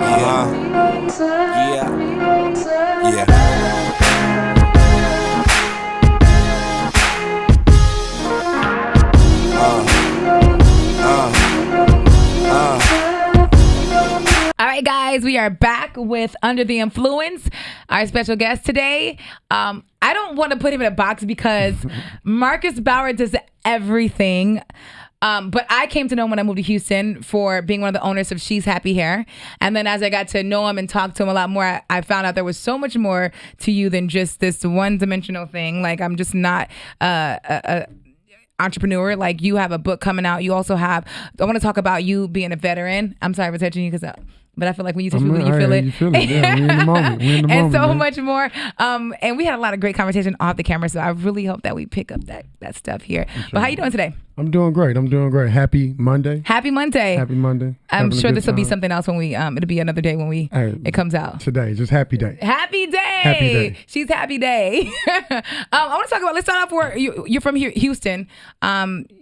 All right, guys, we are back with Under the Influence. Our special guest today. I don't want to put him in a box because Marcus Bauer does everything. But I came to know him when I moved to Houston for being one of the owners of She's Happy Hair. And then as I got to know him and talk to him a lot more, I found out there was so much more to you than just this one-dimensional thing. Like, I'm just not a entrepreneur. Like, you have a book coming out. You also have, I want to talk about you being a veteran. I'm sorry for touching you because but I feel like when you touch me, you feel it. You feel it. Yeah, we're in the moment. And so much more. And we had a lot of great conversation off the camera. So I really hope that we pick up that stuff here. Sure. But how you doing today? I'm doing great. Happy Monday. Happy Monday. Happy Monday. I'm sure this will be something else when we, it'll be another day when it comes out. Today, just happy day. Happy day. Happy day. She's happy day. I want to talk about, let's start off where you're from Houston.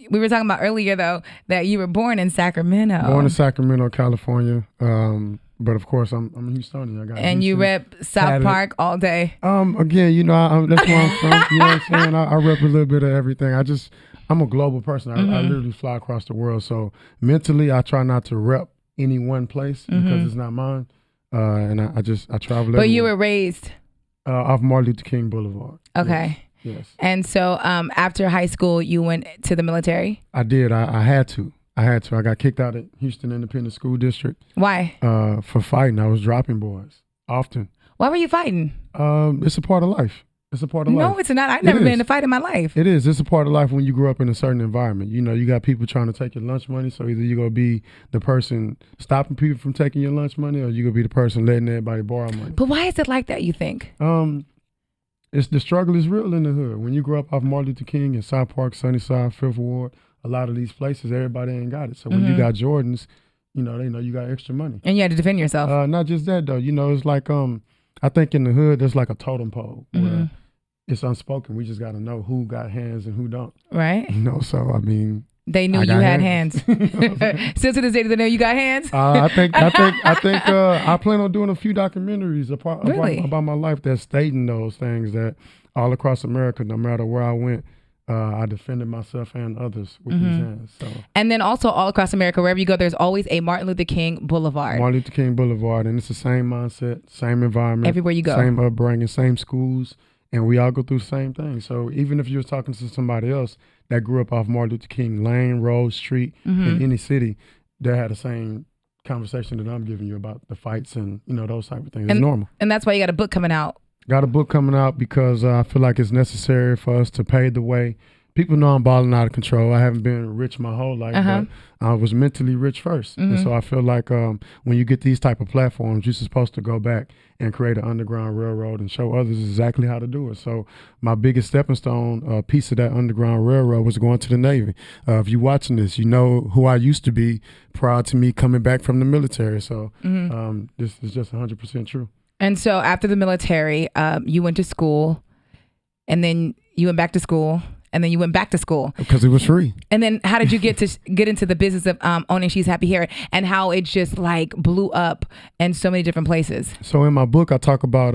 We were talking about earlier, though, that you were born in Sacramento. Born in Sacramento, California. But of course, I'm a Houstonian. And you rep South Park all day. Again, that's where I'm from. You know what I'm saying? I rep a little bit of everything. I'm a global person. I literally fly across the world. So mentally, I try not to rep any one place because it's not mine. And I travel everywhere. But you were raised? Off Martin Luther King Boulevard. Okay. Yes. And so after high school, you went to the military? I did. I had to. I got kicked out of Houston Independent School District. Why? For fighting. I was dropping boys often. Why were you fighting? It's a part of life. It's a part of life. No, it's not. I've never been in a fight in my life. It is. It's a part of life when you grow up in a certain environment. You know, you got people trying to take your lunch money, so either you're going to be the person stopping people from taking your lunch money or you're going to be the person letting everybody borrow money. But why is it like that, you think? It's the struggle is real in the hood. When you grow up off Martin Luther King in South Park, Sunnyside, Fifth Ward, a lot of these places, everybody ain't got it. So when you got Jordans, they know you got extra money. And you had to defend yourself. Not just that, though. It's like, I think in the hood, there's like a totem pole where it's unspoken. We just got to know who got hands and who don't. Right. So, I mean. They knew you had hands. Still to this day, do they know you got hands? I think I plan on doing a few documentaries about my life that's stating those things that all across America, no matter where I went, I defended myself and others with these hands. So. And then also all across America, wherever you go, there's always a Martin Luther King Boulevard. Martin Luther King Boulevard, and it's the same mindset, same environment. Everywhere you go. Same upbringing, same schools, and we all go through the same thing. So even if you're talking to somebody else that grew up off Martin Luther King Lane, Road, Street, in any city, they had the same conversation that I'm giving you about the fights and, those type of things. It's normal. And that's why you got a book coming out. Got a book coming out because I feel like it's necessary for us to pave the way. People know I'm balling out of control. I haven't been rich my whole life, but I was mentally rich first. And so I feel like when you get these type of platforms, you're supposed to go back and create an underground railroad and show others exactly how to do it. So my biggest stepping stone piece of that underground railroad was going to the Navy. If you're watching this, you know who I used to be prior to me coming back from the military. So this is just 100% true. And so after the military, you went to school, and then you went back to school, and then you went back to school. Because it was free. And then how did you get into the business of owning She's Happy Hair, and how it just like blew up in so many different places? So in my book, I talk about,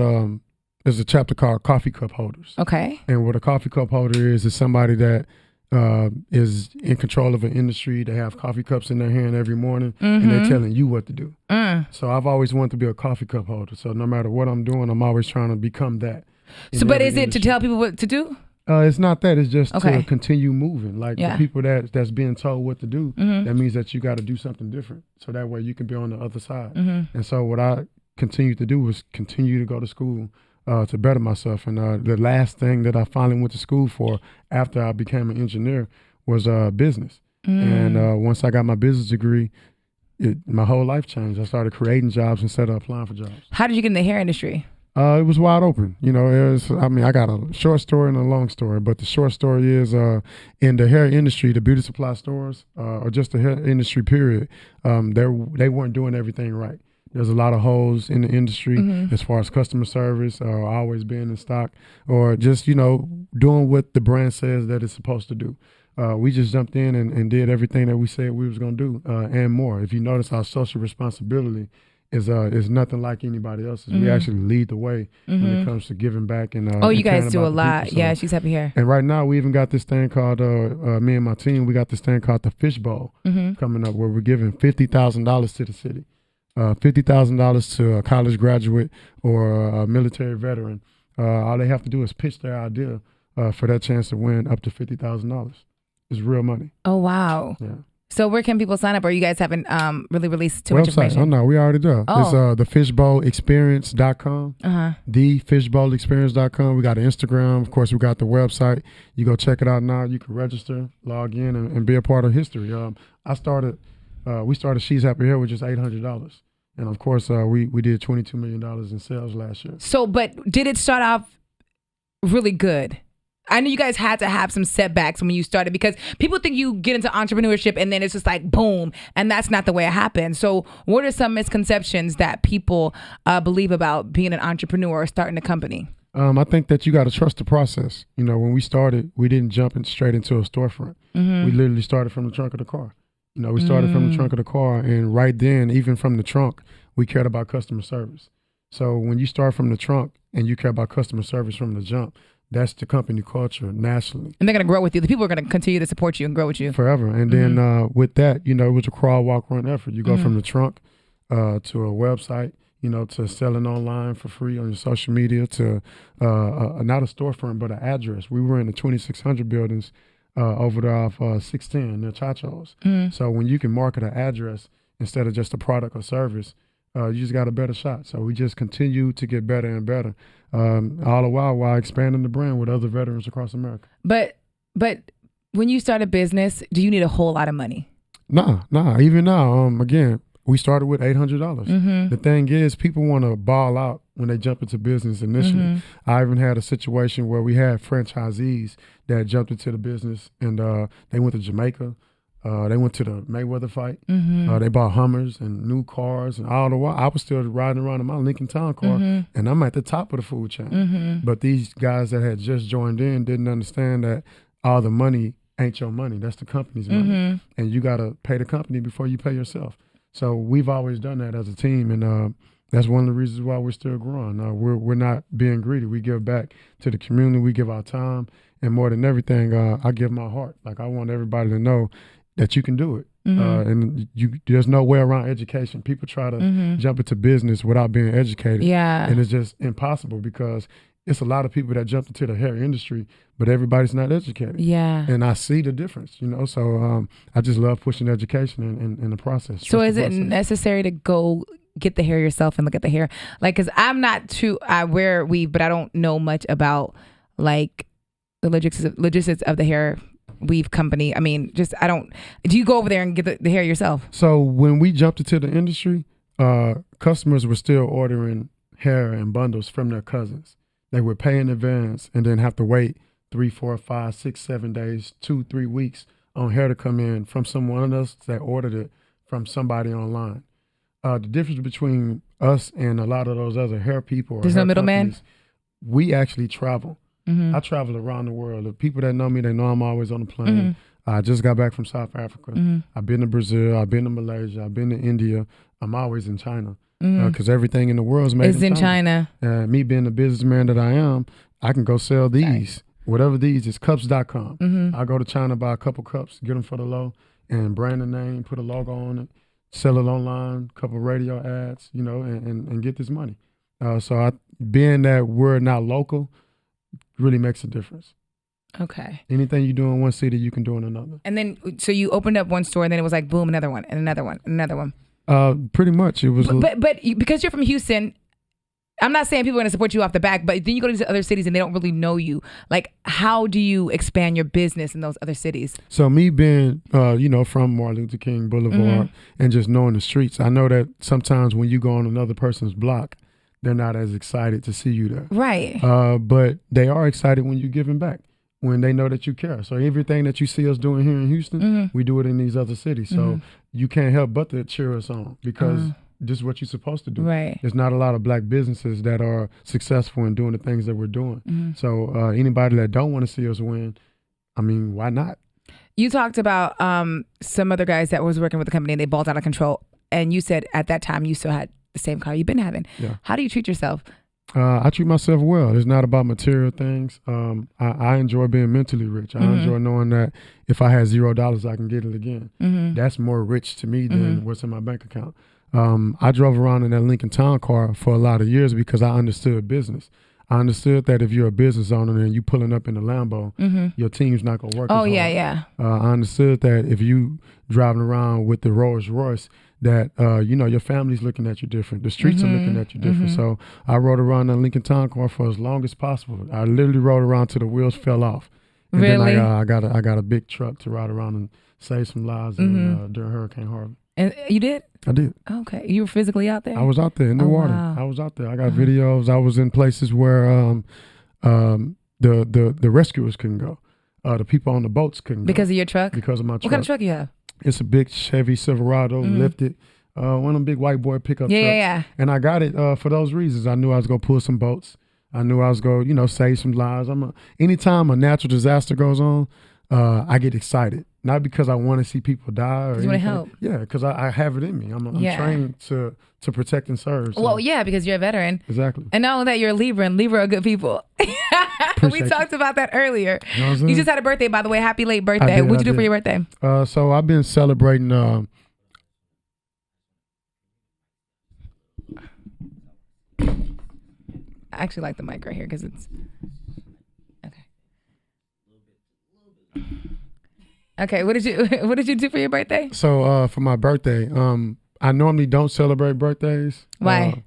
there's a chapter called Coffee Cup Holders. Okay. And what a coffee cup holder is somebody that is in control of an industry. They have coffee cups in their hand every morning, and they're telling you what to do. So I've always wanted to be a coffee cup holder. So no matter what I'm doing, I'm always trying to become that. So, but is it to tell people what to do? It's not that. It's just to continue moving. Like the people that's being told what to do, that means that you got to do something different. So that way you can be on the other side. And so what I continue to do was continue to go to school to better myself. And the last thing that I finally went to school for after I became an engineer was business. And once I got my business degree, my whole life changed. I started creating jobs instead of applying for jobs. How did you get in the hair industry? It was wide open. I got a short story and a long story, but the short story is in the hair industry, the beauty supply stores, or just the hair industry period, they weren't doing everything right. There's a lot of holes in the industry as far as customer service, or always being in stock, or just, doing what the brand says that it's supposed to do. We just jumped in and did everything that we said we was going to do and more. If you notice, our social responsibility is nothing like anybody else's. We actually lead the way when it comes to giving back and you and guys do a caring about the lot. people. So- Yeah, she's happy here. And right now we even got this thing called me and my team. We got this thing called the Fish Bowl coming up, where we're giving $50,000 to the city, $50,000 to a college graduate or a military veteran. All they have to do is pitch their idea for that chance to win up to $50,000. It's real money. Oh wow. Yeah. So where can people sign up? Or you guys haven't really released too much Website. information? Oh no, we already do. Oh. It's thefishbowlexperience.com. Thefishbowlexperience.com. We got an Instagram. Of course, we got the website. You go check it out now. You can register, log in, and be a part of history. We started She's Happy Here with just $800. And of course, we did $22 million in sales last year. So, but did it start off really good? I know you guys had to have some setbacks when you started, because people think you get into entrepreneurship and then it's just like boom, and that's not the way it happens. So what are some misconceptions that people believe about being an entrepreneur or starting a company? I think that you got to trust the process. You know, when we started, we didn't jump straight into a storefront. We literally started from the trunk of the car. You know, we started from the trunk of the car, and right then, even from the trunk, we cared about customer service. So when you start from the trunk and you care about customer service from the jump, that's the company culture nationally. And they're going to grow with you. The people are going to continue to support you and grow with you. Forever. And then with that, you know, it was a crawl, walk, run effort. You go from the trunk to a website, you know, to selling online for free on your social media, to not a storefront, but an address. We were in the 2600 buildings over there off 610 near Chacho's. So when you can market an address instead of just a product or service, you just got a better shot. So we just continue to get better and better, all the while expanding the brand with other veterans across America. But when you start a business, do you need a whole lot of money? Nah. Even now, again, we started with $800. The thing is, people want to ball out when they jump into business initially. I even had a situation where we had franchisees that jumped into the business, and they went to Jamaica. They went to the Mayweather fight. They bought Hummers and new cars, and all the while I was still riding around in my Lincoln Town car, and I'm at the top of the food chain. But these guys that had just joined in didn't understand that all the money ain't your money. That's the company's money, and you got to pay the company before you pay yourself. So we've always done that as a team, and that's one of the reasons why we're still growing. We're not being greedy. We give back to the community. We give our time, and more than everything, I give my heart. Like, I want everybody to know that you can do it. And there's no way around education. People try to jump into business without being educated. Yeah. And it's just impossible, because it's a lot of people that jump into the hair industry, but everybody's not educated. Yeah. And I see the difference, you know. So I just love pushing education in the process. So is it necessary to go get the hair yourself and look at the hair? Like, because I'm not too, I wear weave, but I don't know much about like the logistics of the hair weave company. I mean, do you go over there and get the hair yourself? So when we jumped into the industry, customers were still ordering hair in bundles from their cousins. They would pay in advance and then have to wait 3, 4, 5, 6, 7 days, 2, 3 weeks on hair to come in from someone else that ordered it from somebody online. The difference between us and a lot of those other hair people, there's no middleman. We actually travel. I travel around the world. The people that know me, they know I'm always on a plane. I just got back from South Africa. I've been to Brazil. I've been to Malaysia. I've been to India. I'm always in China, because everything in the world is made in China. Me being the businessman that I am, I can go sell these. Whatever these is, cups.com. I go to China, buy a couple cups, get them for the low, and brand the name, put a logo on it, sell it online, couple radio ads, you know, and get this money. So being that we're not local really makes a difference. Okay. Anything you do in one city, you can do in another. And then, so you opened up one store, and then it was like, boom, another one, and another one, and another one. Pretty much. It was. But because you're from Houston, I'm not saying people are going to support you off the back, but then you go to these other cities and they don't really know you. Like, how do you expand your business in those other cities? So me being, from Martin Luther King Boulevard and just knowing the streets, I know that sometimes when you go on another person's block, they're not as excited to see you there. Right. But they are excited when you're giving back, when they know that you care. So everything that you see us doing here in Houston, we do it in these other cities. So you can't help but to cheer us on, because this is what you're supposed to do. Right. There's not a lot of black businesses that are successful in doing the things that we're doing. So anybody that don't want to see us win, I mean, why not? You talked about some other guys that was working with the company and they balled out of control. And you said at that time you still had the same car you've been having. Yeah. How do you treat yourself? I treat myself well. It's not about material things. I enjoy being mentally rich. I enjoy knowing that if I had $0, I can get it again. That's more rich to me than what's in my bank account. I drove around in that Lincoln Town car for a lot of years because I understood business. I understood that if you're a business owner and you pulling up in a Lambo, your team's not gonna work. Oh, as hard. yeah. I understood that if you driving around with the Rolls Royce, that your family's looking at you different. The streets are looking at you different. So I rode around in a Lincoln Town car for as long as possible. I literally rode around till the wheels fell off. And Really? then I got a big truck to ride around and save some lives during Hurricane Harvey. And you did? I did. Okay. You were physically out there? I was out there in the water. Wow. I was out there. I got videos. I was in places where the rescuers couldn't go. The people on the boats couldn't Because go. of your truck? Because of my truck. What kind of truck you have? It's a big Chevy Silverado, lifted. One of them big white boy pickup trucks. Yeah. And I got it for those reasons. I knew I was going to pull some boats. I knew I was going to, save some lives. Anytime a natural disaster goes on, I get excited. Not because I want to see people die. Or you want to help. Yeah, because I have it in me. I'm trained to protect and serve. So. Well, yeah, because you're a veteran. Exactly. And not only that, you're a Libra, and Libra are good people. We talked about that earlier. You know what I'm saying? You just had a birthday, by the way. Happy late birthday. did, What'd you I do for did. your birthday? So I've been celebrating. I actually like the mic right here because it's okay. Okay, what did you do for your birthday? So for my birthday, I normally don't celebrate birthdays. Why?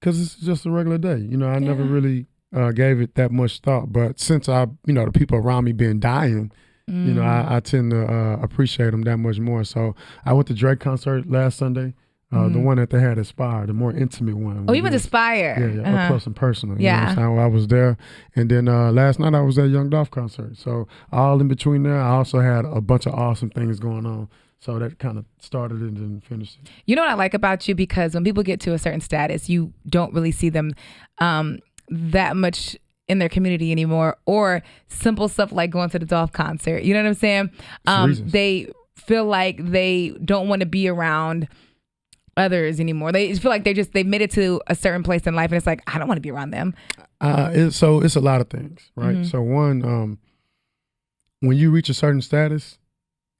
Because it's just a regular day. I never really gave it that much thought. But since the people around me been dying, I tend to appreciate them that much more. So I went to Drake concert last Sunday. The one that they had at Spire, the more intimate one. Oh, you went to Spire. Yeah, up close and personal. Yeah. You know what I'm saying? I was there. And then last night I was at Young Dolph concert. So all in between there, I also had a bunch of awesome things going on. So that kind of started it and finished it. You know what I like about you? Because when people get to a certain status, you don't really see them that much in their community anymore, or simple stuff like going to the Dolph concert. You know what I'm saying? They feel like they don't want to be around others anymore. They feel like they've made it to a certain place in life, and it's like, I don't want to be around them. It's a lot of things, right? So one, when you reach a certain status,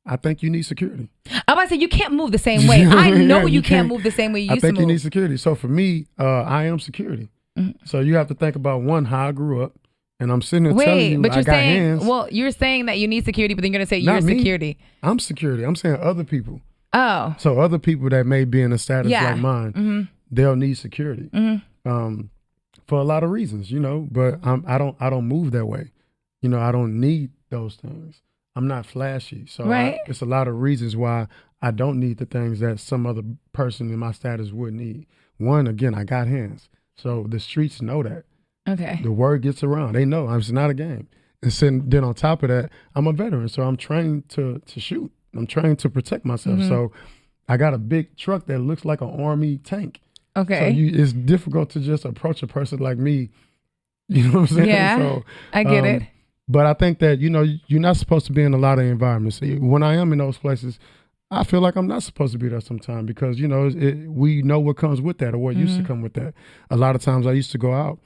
I think you need security. I'm about to say, you can't move the same way. I know you can't move the same way you used to move. I think you need security. So for me, I am security. So you have to think about one, how I grew up, and I'm sitting there telling you, but you're I got saying, hands. well, you're saying that you need security, but then you're gonna say you're security. I'm security. I'm saying other people. Oh. So other people that may be in a status like mine, they'll need security for a lot of reasons, But I don't move that way. I don't need those things. I'm not flashy, so it's a lot of reasons why I don't need the things that some other person in my status would need. One, again, I got hands, so the streets know that. Okay. The word gets around. They know it's not a game. And then on top of that, I'm a veteran, so I'm trained to shoot. I'm trained to protect myself. So I got a big truck that looks like an army tank. Okay. So it's difficult to just approach a person like me. You know what I'm saying? Yeah, so, I get it. But I think that, you're not supposed to be in a lot of environments. When I am in those places, I feel like I'm not supposed to be there sometimes because, we know what comes with that or what used to come with that. A lot of times I used to go out.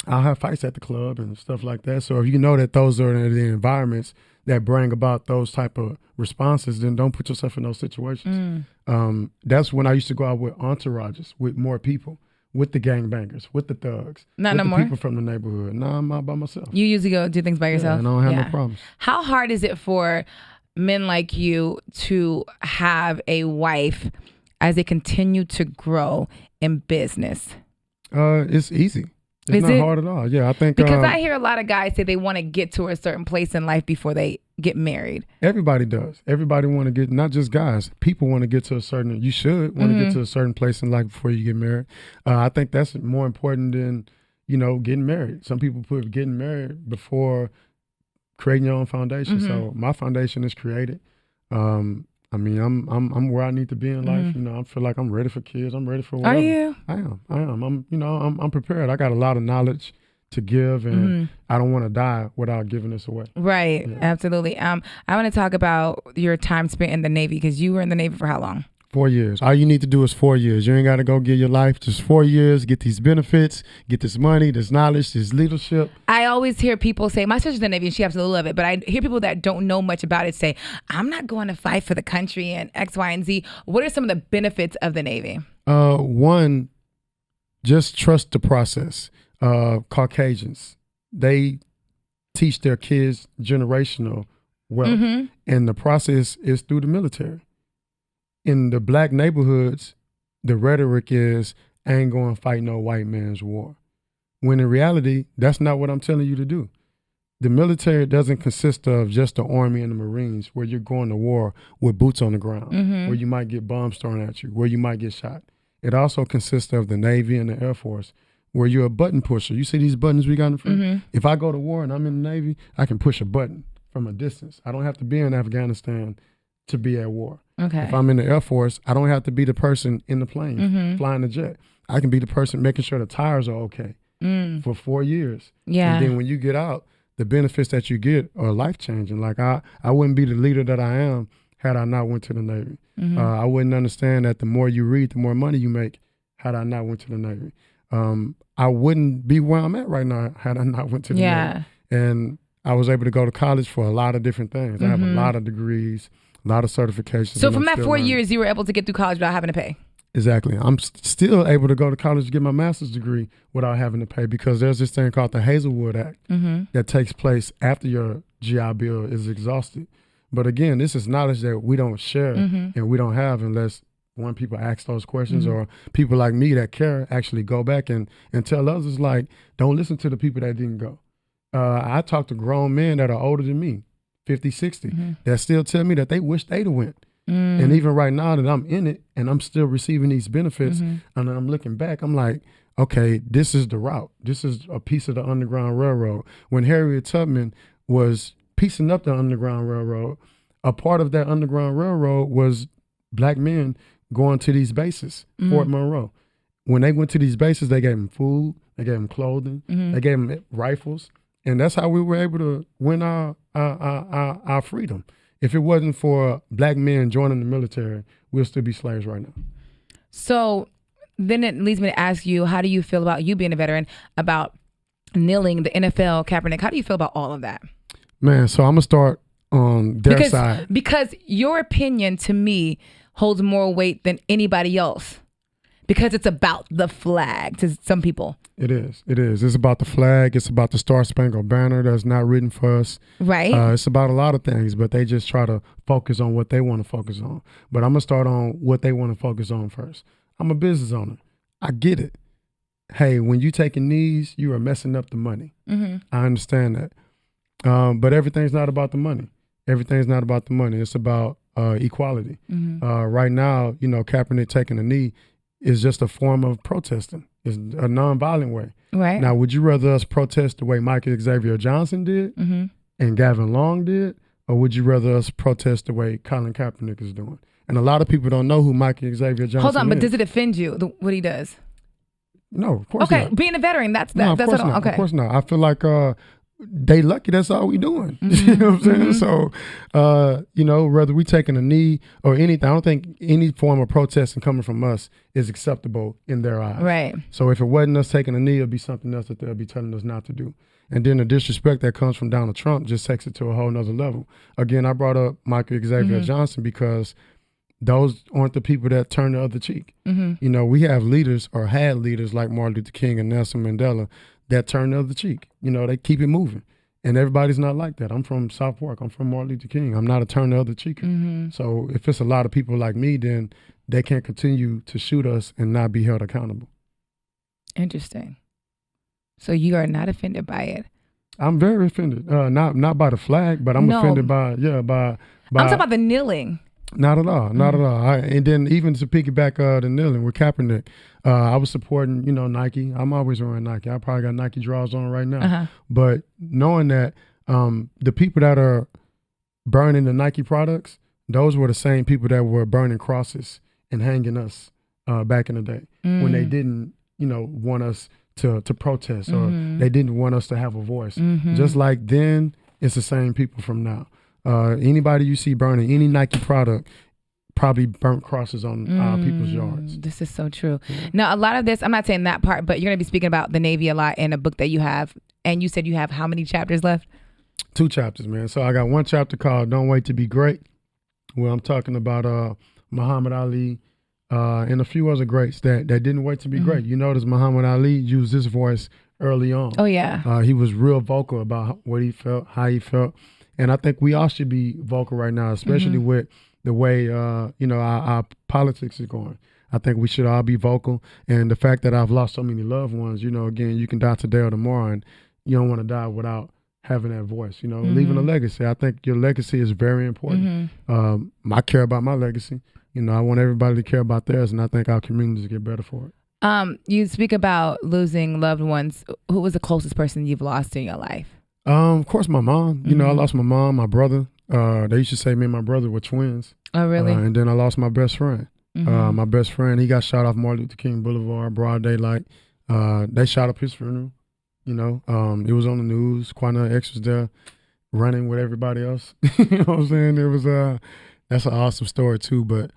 I'll have fights at the club and stuff like that. So if you know that those are the environments that bring about those type of responses, then don't put yourself in those situations. That's when I used to go out with entourages, with more people, with the gangbangers, with the thugs, Not with no the more? people from the neighborhood. No, I'm out by myself. You usually go do things by yourself? And I don't have no problems. How hard is it for men like you to have a wife as they continue to grow in business? It's easy. It's not hard at all. Yeah, I think because I hear a lot of guys say they want to get to a certain place in life before they get married. Everybody does. Everybody want to get, not just guys. People want to get to a certain. You should want to get to a certain place in life before you get married. I think that's more important than getting married. Some people put getting married before creating your own foundation. So my foundation is created. I'm where I need to be in life. I feel like I'm ready for kids. I'm ready for whatever. Are you? I am. I'm prepared. I got a lot of knowledge to give, and I don't want to die without giving this away. Right. Yeah. Absolutely. I want to talk about your time spent in the Navy because you were in the Navy for how long? 4 years. All you need to do is 4 years. You ain't got to go get your life. Just 4 years, get these benefits, get this money, this knowledge, this leadership. I always hear people say, my sister's in the Navy and she absolutely love it, but I hear people that don't know much about it say, I'm not going to fight for the country and X, Y, and Z. What are some of the benefits of the Navy? One, just trust the process. Caucasians, they teach their kids generational wealth, and the process is through the military. In the black neighborhoods, the rhetoric is, I ain't going to fight no white man's war. When in reality, that's not what I'm telling you to do. The military doesn't consist of just the Army and the Marines, where you're going to war with boots on the ground, where you might get bombs thrown at you, where you might get shot. It also consists of the Navy and the Air Force, where you're a button pusher. You see these buttons we got in front? If I go to war and I'm in the Navy, I can push a button from a distance. I don't have to be in Afghanistan to be at war. Okay. If I'm in the Air Force, I don't have to be the person in the plane flying the jet. I can be the person making sure the tires are okay for 4 years. Yeah. And then when you get out, the benefits that you get are life-changing. Like I wouldn't be the leader that I am had I not went to the Navy. I wouldn't understand that the more you read, the more money you make had I not went to the Navy. I wouldn't be where I'm at right now had I not went to the Navy. And I was able to go to college for a lot of different things. I have a lot of degrees, a lot of certifications. So from that 4 years, you were able to get through college without having to pay? Exactly. I'm still able to go to college to get my master's degree without having to pay, because there's this thing called the Hazelwood Act that takes place after your GI Bill is exhausted. But again, this is knowledge that we don't share and we don't have unless one, people ask those questions, or people like me that care actually go back and tell others, like, don't listen to the people that didn't go. I talk to grown men that are older than me, 50, 60, that still tell me that they wish they'd have went. And even right now that I'm in it and I'm still receiving these benefits, and I'm looking back, I'm like, okay, this is the route. This is a piece of the Underground Railroad. When Harriet Tubman was piecing up the Underground Railroad, a part of that Underground Railroad was black men going to these bases, Fort Monroe. When they went to these bases, they gave them food, they gave them clothing, they gave them rifles, and that's how we were able to win our freedom. If it wasn't for black men joining the military, we'll still be slaves right now. So then it leads me to ask you, how do you feel about you being a veteran, about kneeling, the NFL, Kaepernick? How do you feel about all of that? Man, so I'm going to start on their side. Because your opinion, to me, holds more weight than anybody else, because it's about the flag to some people. It is. It's about the flag. It's about the Star Spangled Banner that's not written for us. Right. It's about a lot of things, but they just try to focus on what they want to focus on. But I'm going to start on what they want to focus on first. I'm a business owner. I get it. Hey, when you taking knees, you are messing up the money. I understand that. But everything's not about the money. Everything's not about the money. It's about equality. Right now, Kaepernick taking a knee is just a form of protesting. It's a nonviolent way. Right. Now, would you rather us protest the way Michael Xavier Johnson did and Gavin Long did, or would you rather us protest the way Colin Kaepernick is doing? And a lot of people don't know who Michael Xavier Johnson is. Hold on, but does it offend you, what he does? No, of course not. Okay, being a veteran, that's that. No, that's not. Okay. Of course not. I feel like they lucky that's all we doing. You know what I'm saying? So, whether we taking a knee or anything, I don't think any form of protesting coming from us is acceptable in their eyes. Right. So if it wasn't us taking a knee, it'd be something else that they'll be telling us not to do. And then the disrespect that comes from Donald Trump just takes it to a whole nother level. Again, I brought up Michael Xavier Johnson because those aren't the people that turn the other cheek. We have leaders, or had leaders, like Martin Luther King and Nelson Mandela, that turn the other cheek. They keep it moving. And everybody's not like that. I'm from South Park. I'm from Martin Luther King. I'm not a turn the other cheeker. So if it's a lot of people like me, then they can't continue to shoot us and not be held accountable. Interesting. So you are not offended by it? I'm very offended. Not by the flag, but I'm offended by. I'm talking about the kneeling. Not at all. Not at all. And then even to piggyback the kneeling with Kaepernick, I was supporting, Nike. I'm always wearing Nike. I probably got Nike drawers on right now. But knowing that the people that are burning the Nike products, those were the same people that were burning crosses and hanging us back in the day when they didn't, want us to protest, or they didn't want us to have a voice. Just like then, it's the same people from now. Anybody you see burning any Nike product probably burnt crosses on people's yards. This is so true. Now, a lot of this, I'm not saying that part, but you're going to be speaking about the Navy a lot in a book that you have. And you said you have how many chapters left? 2 chapters, man. So I got one chapter called Don't Wait to Be Great, where I'm talking about Muhammad Ali and a few other greats that didn't wait to be great. You notice Muhammad Ali used his voice early on. Oh, yeah. He was real vocal about what he felt, how he felt. And I think we all should be vocal right now, especially with the way, our politics is going. I think we should all be vocal. And the fact that I've lost so many loved ones, again, you can die today or tomorrow, and you don't want to die without having that voice, leaving a legacy. I think your legacy is very important. I care about my legacy. I want everybody to care about theirs, and I think our communities get better for it. You speak about losing loved ones. Who was the closest person you've lost in your life? Of course, my mom. I lost my mom, my brother. They used to say me and my brother were twins. Oh, really? And then I lost my best friend. My best friend, he got shot off Martin Luther King Boulevard, broad daylight. They shot up his funeral. It was on the news. Quinella X was there running with everybody else. You know what I'm saying? It was that's an awesome story too. But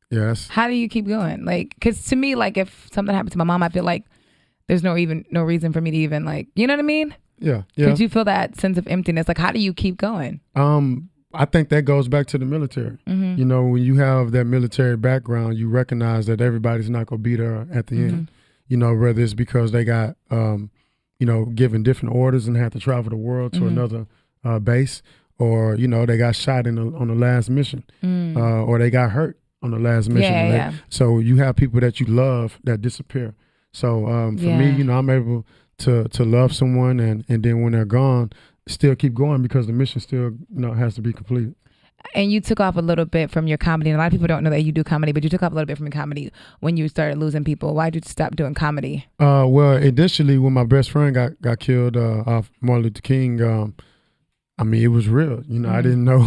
yeah, how do you keep going? Like, because to me, like, if something happened to my mom, I feel like there's no reason for me to even, like, you know what I mean? Yeah. Did you feel that sense of emptiness? Like, how do you keep going? I think that goes back to the military. When you have that military background, you recognize that everybody's not going to be there at the end. Whether it's because they got, given different orders and had to travel the world to another base, or, they got shot on the last mission, or they got hurt on the last mission. Yeah. So you have people that you love that disappear. So for me, I'm able to love someone, and then when they're gone, still keep going because the mission still has to be completed. And you took off a little bit from your comedy, and a lot of people don't know that you do comedy, but you took off a little bit from your comedy when you started losing people. Why did you stop doing comedy? Well, initially when my best friend got killed off Martin Luther King, it was real. I didn't know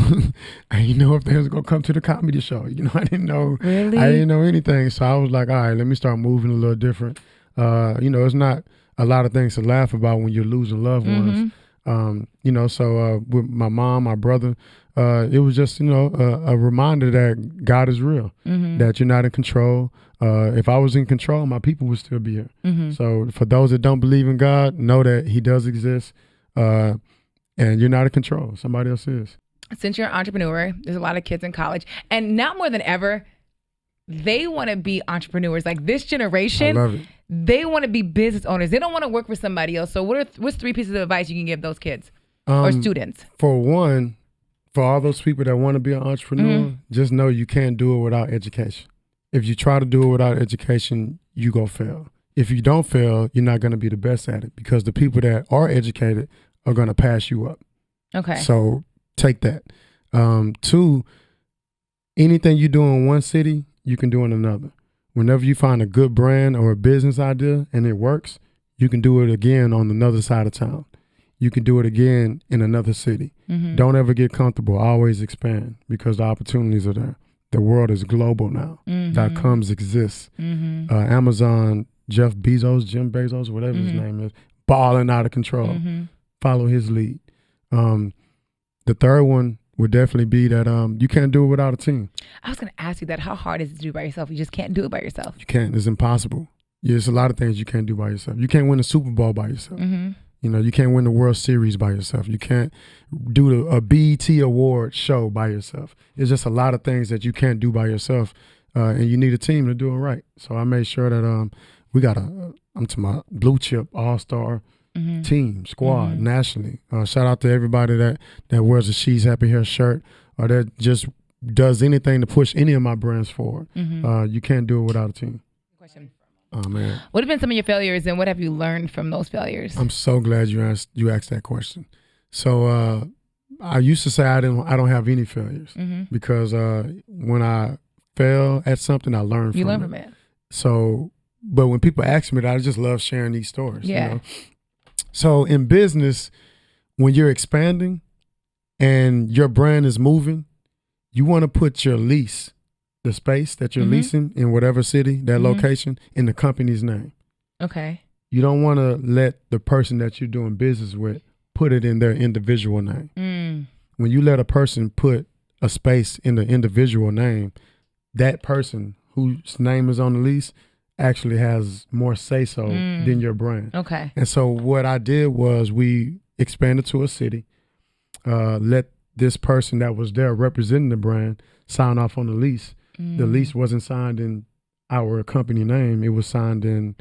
if they was gonna come to the comedy show. I didn't know. Really? I didn't know anything. So I was like, all right, let me start moving a little different. It's not a lot of things to laugh about when you're losing loved ones. So with my mom, my brother, it was just, a reminder that God is real, that you're not in control. If I was in control, my people would still be here. So for those that don't believe in God, know that he does exist, and you're not in control. Somebody else is. Since you're an entrepreneur, there's a lot of kids in college, and now more than ever, they want to be entrepreneurs. Like this generation, I love it. They want to be business owners. They don't want to work for somebody else. So what's 3 pieces of advice you can give those kids or students? For one, for all those people that want to be an entrepreneur, just know you can't do it without education. If you try to do it without education, you go fail. If you don't fail, you're not going to be the best at it because the people that are educated are going to pass you up. Okay. So take that. 2, anything you do in one city, you can do in another. Whenever you find a good brand or a business idea and it works, you can do it again on another side of town. You can do it again in another city. Don't ever get comfortable. Always expand because the opportunities are there. The world is global now. .coms exists. Amazon, Jim Bezos, whatever his name is, balling out of control. Follow his lead. The third one would definitely be that you can't do it without a team. I was going to ask you that. How hard is it to do by yourself? You just can't do it by yourself. You can't. It's impossible. There's a lot of things you can't do by yourself. You can't win a Super Bowl by yourself. You can't win the World Series by yourself. You can't do a BET award show by yourself. It's just a lot of things that you can't do by yourself, and you need a team to do it right. So I made sure that we got I'm to my blue chip all-star team, squad, nationally. Shout out to everybody that wears a She's Happy Hair shirt or that just does anything to push any of my brands forward. You can't do it without a team. Question. Oh, man. What have been some of your failures and what have you learned from those failures? I'm so glad you asked that question. So I used to say I don't have any failures because when I fail at something, I learn from it. You learn from it. So, but when people ask me that, I just love sharing these stories. Yeah. So in business, when you're expanding and your brand is moving, you want to put your lease, the space that you're leasing in whatever city, that location, in the company's name. Okay. You don't want to let the person that you're doing business with put it in their individual name. When you let a person put a space in the individual name, that person whose name is on the lease actually has more say-so than your brand. Okay. And so what I did was we expanded to a city, let this person that was there representing the brand sign off on the lease. The lease wasn't signed in our company name. It was signed in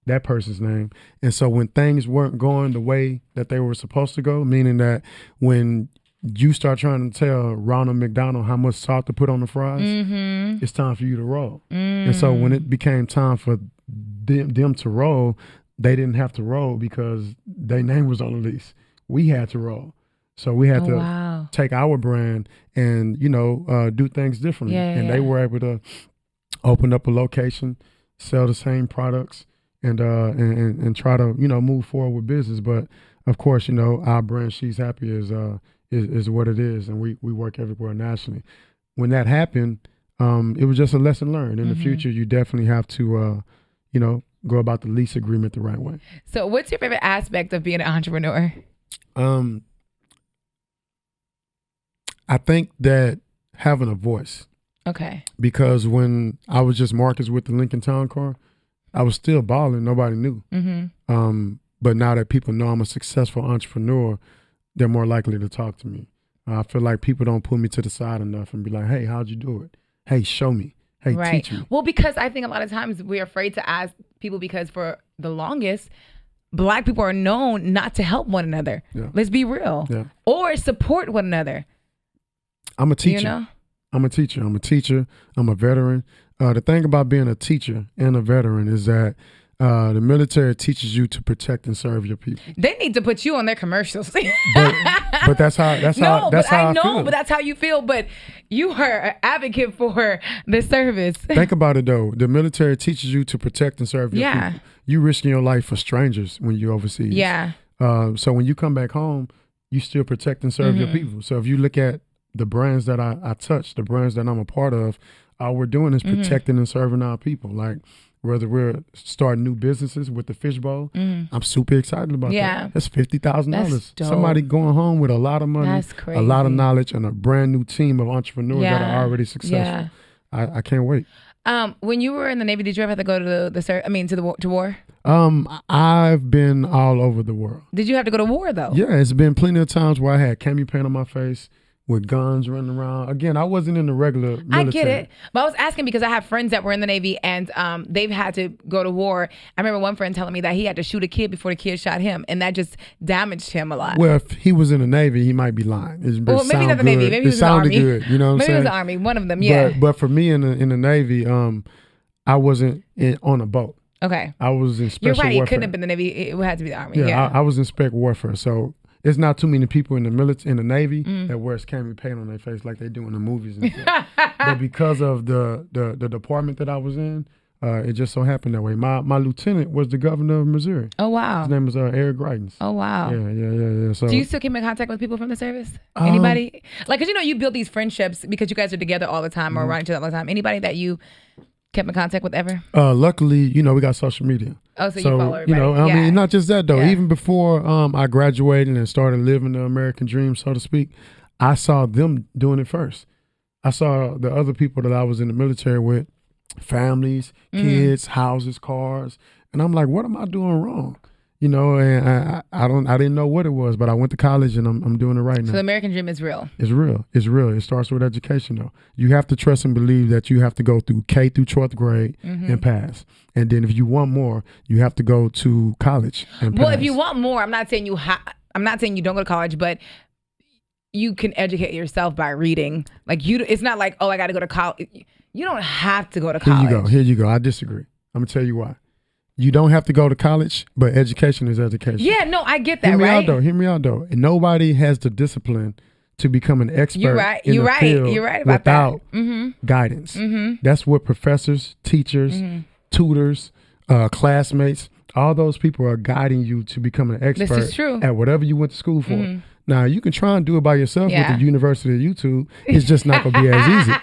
that person's name. And so when things weren't going the way that they were supposed to go, meaning that when you start trying to tell Ronald McDonald how much salt to put on the fries, it's time for you to roll. And so when it became time for them to roll, they didn't have to roll because their name was on the lease. We had to roll. So we had to take our brand and, do things differently. And they were able to open up a location, sell the same products, and try to, move forward with business. But of course, our brand She's Happy is what it is, and we work everywhere nationally. When that happened, it was just a lesson learned. In the future, you definitely have to, go about the lease agreement the right way. So what's your favorite aspect of being an entrepreneur? I think that having a voice. Okay. Because when I was just Marcus with the Lincoln Town Car, I was still balling. Nobody knew. But now that people know I'm a successful entrepreneur, they're more likely to talk to me. I feel like people don't pull me to the side enough and be like, hey, how'd you do it? Hey, show me. Hey, teach me. Well, because I think a lot of times we're afraid to ask people because for the longest, Black people are known not to help one another. Yeah. Let's be real. Yeah. Or support one another. I'm a teacher. I'm a teacher. I'm a veteran. The thing about being a teacher and a veteran is that the military teaches you to protect and serve your people. They need to put you on their commercials. but that's how I feel. But that's how you feel. But you are an advocate for the service. Think about it though. The military teaches you to protect and serve your people. You risking your life for strangers when you're overseas. Yeah. So when you come back home, you still protect and serve your people. So if you look at the brands that I touch, the brands that I'm a part of, all we're doing is protecting and serving our people. Like whether we're starting new businesses with the fishbowl, I'm super excited about that. That's $50,000. Somebody going home with a lot of money, a lot of knowledge, and a brand new team of entrepreneurs that are already successful. I can't wait. When you were in the Navy, did you ever have to go to war? I've been all over the world. Did you have to go to war though? Yeah, it's been plenty of times where I had cami paint on my face, with guns running around. Again, I wasn't in the regular military. I get it. But I was asking because I have friends that were in the Navy and they've had to go to war. I remember one friend telling me that he had to shoot a kid before the kid shot him, and that just damaged him a lot. Well, if he was in the Navy, he might be lying. Well, maybe not the Navy. Maybe he was in the Army. Good, you know what I'm saying? Maybe he was the Army, one of them, yeah. But for me in the Navy, I wasn't on a boat. Okay. I was in special warfare. You're right, it couldn't have been the Navy. It had to be the Army. Yeah. I was in spec warfare, so there's not too many people in the military, in the Navy, that wears cami paint on their face like they do in the movies and stuff. But because of the department that I was in, it just so happened that way. My lieutenant was the governor of Missouri. Oh wow! His name was Eric Greitens. Oh wow! Yeah. So, do you still keep in contact with people from the service? Anybody? Like, cause you build these friendships because you guys are together all the time or around each other all the time. Anybody that you kept in contact with ever? Luckily, we got social media. Oh, so you follow everybody. I mean, not just that though. Yeah. Even before I graduated and started living the American dream, so to speak, I saw them doing it first. I saw the other people that I was in the military with, families, kids, houses, cars, and I'm like, what am I doing wrong? And I didn't know what it was, but I went to college and I'm doing it right now. So the American dream is real. It's real. It's real. It starts with education though. You have to trust and believe that you have to go through K through 12th grade and pass. And then if you want more, you have to go to college and pass. Well, if you want more, I'm not saying you don't go to college, but you can educate yourself by reading. Like it's not like, oh, I got to go to college. You don't have to go to college. Here you go. I disagree. I'm gonna tell you why. You don't have to go to college, but education is education. Yeah, no, I get that, Hear me right? out though. And nobody has the discipline to become an expert You're right. in the field You're right about without that. guidance. That's what professors, teachers, tutors, classmates, all those people are guiding you to become an expert This is true. at whatever you went to school for. Now, you can try and do it by yourself with the University of YouTube. It's just not going to be as easy.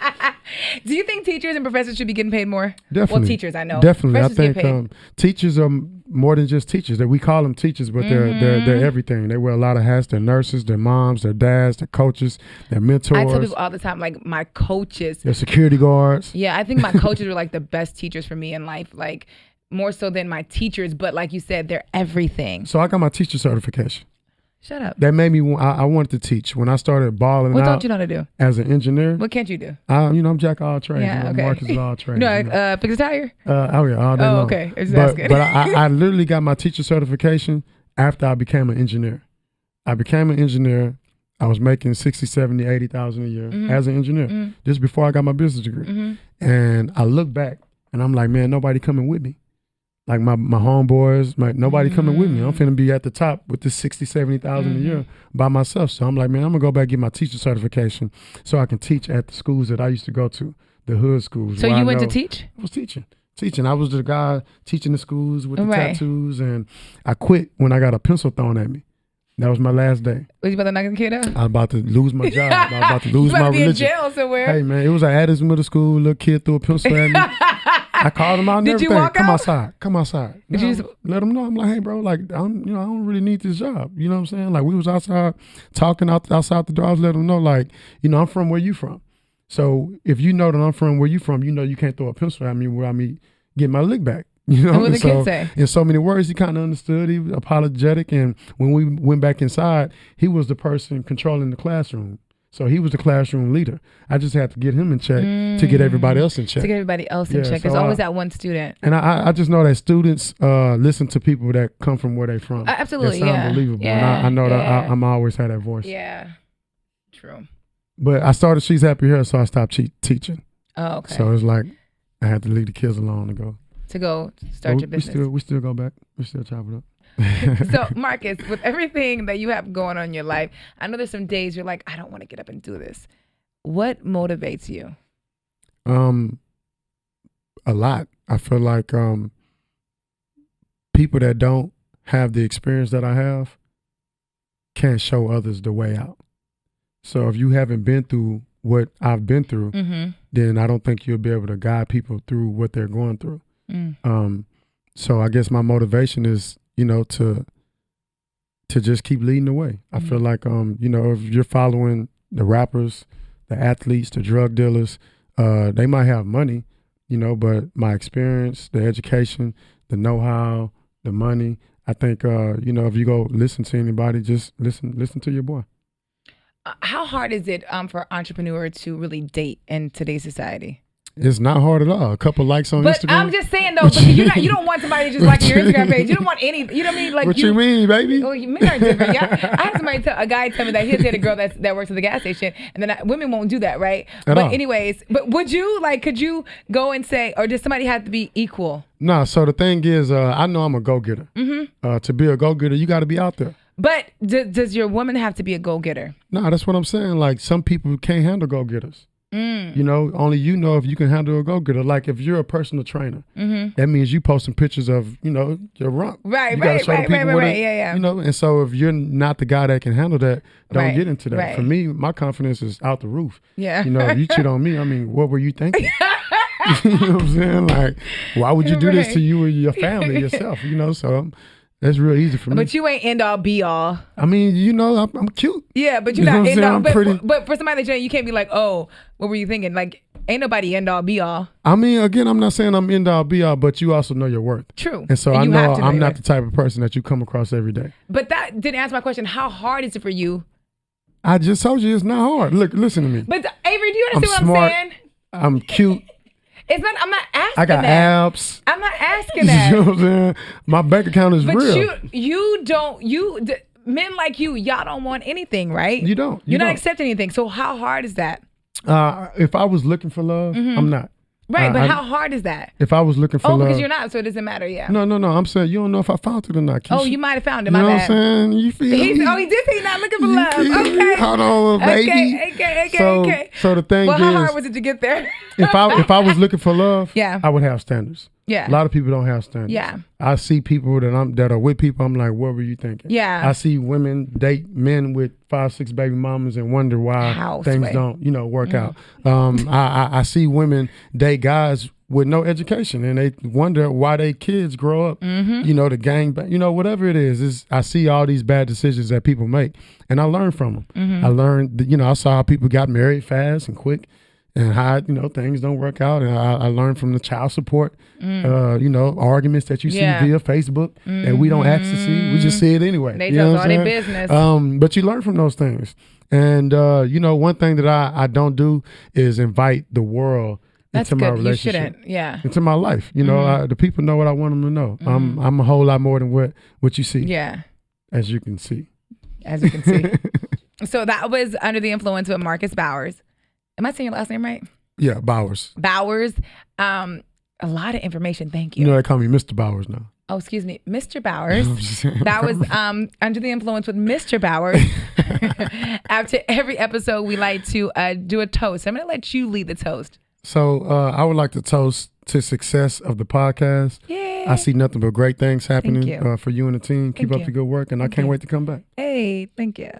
Do you think teachers and professors should be getting paid more? Definitely. Well, teachers, I know. Definitely. Professors I think teachers are more than just teachers. That we call them teachers, but they're everything. They wear a lot of hats. They're nurses, they're moms, they're dads, they're coaches, they're mentors. I tell people all the time, like my coaches. They're security guards. Yeah, I think my coaches were like the best teachers for me in life, like more so than my teachers. But like you said, they're everything. So I got my teacher certification. Shut up. That made me. I wanted to teach when I started balling. What out don't you know how to do? As an engineer. What can't you do? I'm jack of all trades. Yeah, okay. Marcus is all trades. Fix a tire? Oh yeah, all day long. Okay. But I literally got my teacher certification after I became an engineer. I became an engineer. I was making 60, 70, 80,000 a year as an engineer. Just before I got my business degree. And I look back and I'm like, man, nobody coming with me. Like my homeboys, nobody coming with me. I'm finna be at the top with this 60, 70,000 a year by myself. So I'm like, man, I'm gonna go back and get my teacher certification so I can teach at the schools that I used to go to, the hood schools. So you went to teach? I was teaching. I was the guy teaching the schools with the tattoos, and I quit when I got a pencil thrown at me. That was my last day. Was you about to knock the kid out? I was about to lose my job. I was about to lose my religion. You about to be in jail somewhere. Hey man, it was at Addis Middle School. Little kid threw a pencil at me. I called him out and everything. Did you walk Come out? outside. Come outside. Did you just let him know? I'm like, hey bro, like I don't really need this job. You know what I'm saying? Like we was outside talking outside the door. I was letting him know, like, I'm from where you from. So if you know that I'm from where you from, you can't throw a pencil at me without me getting my lick back. And what did the kid say? In so many words, he kind of understood. He was apologetic. And when we went back inside, he was the person controlling the classroom. So he was the classroom leader. I just had to get him in check to get everybody else in check. To get everybody else in check. There's always that one student. And I just know that students listen to people that come from where they're from. Absolutely, that sound believable. Yeah, and I know that I'm always had that voice. Yeah, true. But I started She's Happy Here, so I stopped teaching. Oh, okay. So it's like I had to leave the kids alone and go. To go start your business. We still go back. We still chop it up. So Marcus, with everything that you have going on in your life, I know there's some days you're like, I don't want to get up and do this. What motivates you? A lot. I feel like people that don't have the experience that I have can't show others the way out. So if you haven't been through what I've been through, then I don't think you'll be able to guide people through what they're going through. So I guess my motivation is, to just keep leading the way. I feel like, if you're following the rappers, the athletes, the drug dealers, they might have money, but my experience, the education, the know-how, the money, I think, if you go listen to anybody, just listen to your boy. How hard is it for an entrepreneur to really date in today's society? It's not hard at all. A couple likes on Instagram. But I'm just saying though, you don't want somebody to just like your Instagram page. You don't want any. You know what I mean? Like what you mean, baby? Oh, men are different. Yeah, I had somebody a guy tell me that he had a girl that works at the gas station, and then women won't do that, right? But anyways, would you could you go and say, or does somebody have to be equal? No. So the thing is, I know I'm a go-getter. To be a go-getter, you got to be out there. But does your woman have to be a go-getter? No, that's what I'm saying. Like some people can't handle go-getters. Only if you can handle a go-getter. Like if you're a personal trainer, that means you posting pictures of, your rump. Right. Yeah. And so if you're not the guy that can handle that, don't get into that. Right. For me, my confidence is out the roof. Yeah. If you cheat on me, what were you thinking? You know what I'm saying? Like, why would you do this to you or your family, yourself? So that's real easy for me. But you ain't end all be all. I mean, I'm cute. Yeah, but you're not end all. But for somebody that you can't be like, oh, what were you thinking? Like, ain't nobody end all be all. I mean, again, I'm not saying I'm end all be all, but you also know your worth. True. And so I know I'm not the type of person that you come across every day. But that didn't answer my question. How hard is it for you? I just told you it's not hard. Look, listen to me. But Avery, do you understand what I'm saying? I'm cute. It's not. I'm not asking. I got that. abs. I'm not asking that. You know what I'm saying? My bank account is real. But you don't. Men like y'all don't want anything, right? You don't. You're not accepting anything. So how hard is that? If I was looking for love, I'm not. Right, but how hard is that? If I was looking for love. Because you're not, so it doesn't matter, yeah. No. I'm saying you don't know if I found it or not, Keisha. Oh, you might have found it, my bad. You know what I'm saying? You feel me? He did say he's not looking for love. Okay. Hold on, baby. Okay. So the thing is, how hard was it to get there? if I was looking for love, yeah, I would have standards. Yeah. A lot of people don't have standards. Yeah. I see people that are with people, I'm like, what were you thinking? Yeah. I see women date men with 5, 6 baby mamas and wonder why things don't, work out. I see women date guys with no education, and they wonder why their kids grow up, the gang, whatever it is I see all these bad decisions that people make, and I learn from them. I learned, I saw how people got married fast and quick, and how, things don't work out. And I learned from the child support, arguments that you see via Facebook that we don't actually see. We just see it anyway. They tell all their business. But you learn from those things. And, one thing that I don't do is invite the world into my relationship. You shouldn't, into my life. The people know what I want them to know. I'm a whole lot more than what you see. Yeah. As you can see. So that was Under the Influence with Marcus Bowers. Am I saying your last name right? Yeah, Bowers. A lot of information. Thank you. They call me Mr. Bowers now. Oh, excuse me. Mr. Bowers. That was Under the Influence with Mr. Bowers. After every episode, we like to do a toast. I'm going to let you lead the toast. So I would like to toast to success of the podcast. Yeah. I see nothing but great things happening for you and the team. Keep up the good work, and I can't wait to come back. Hey, thank you.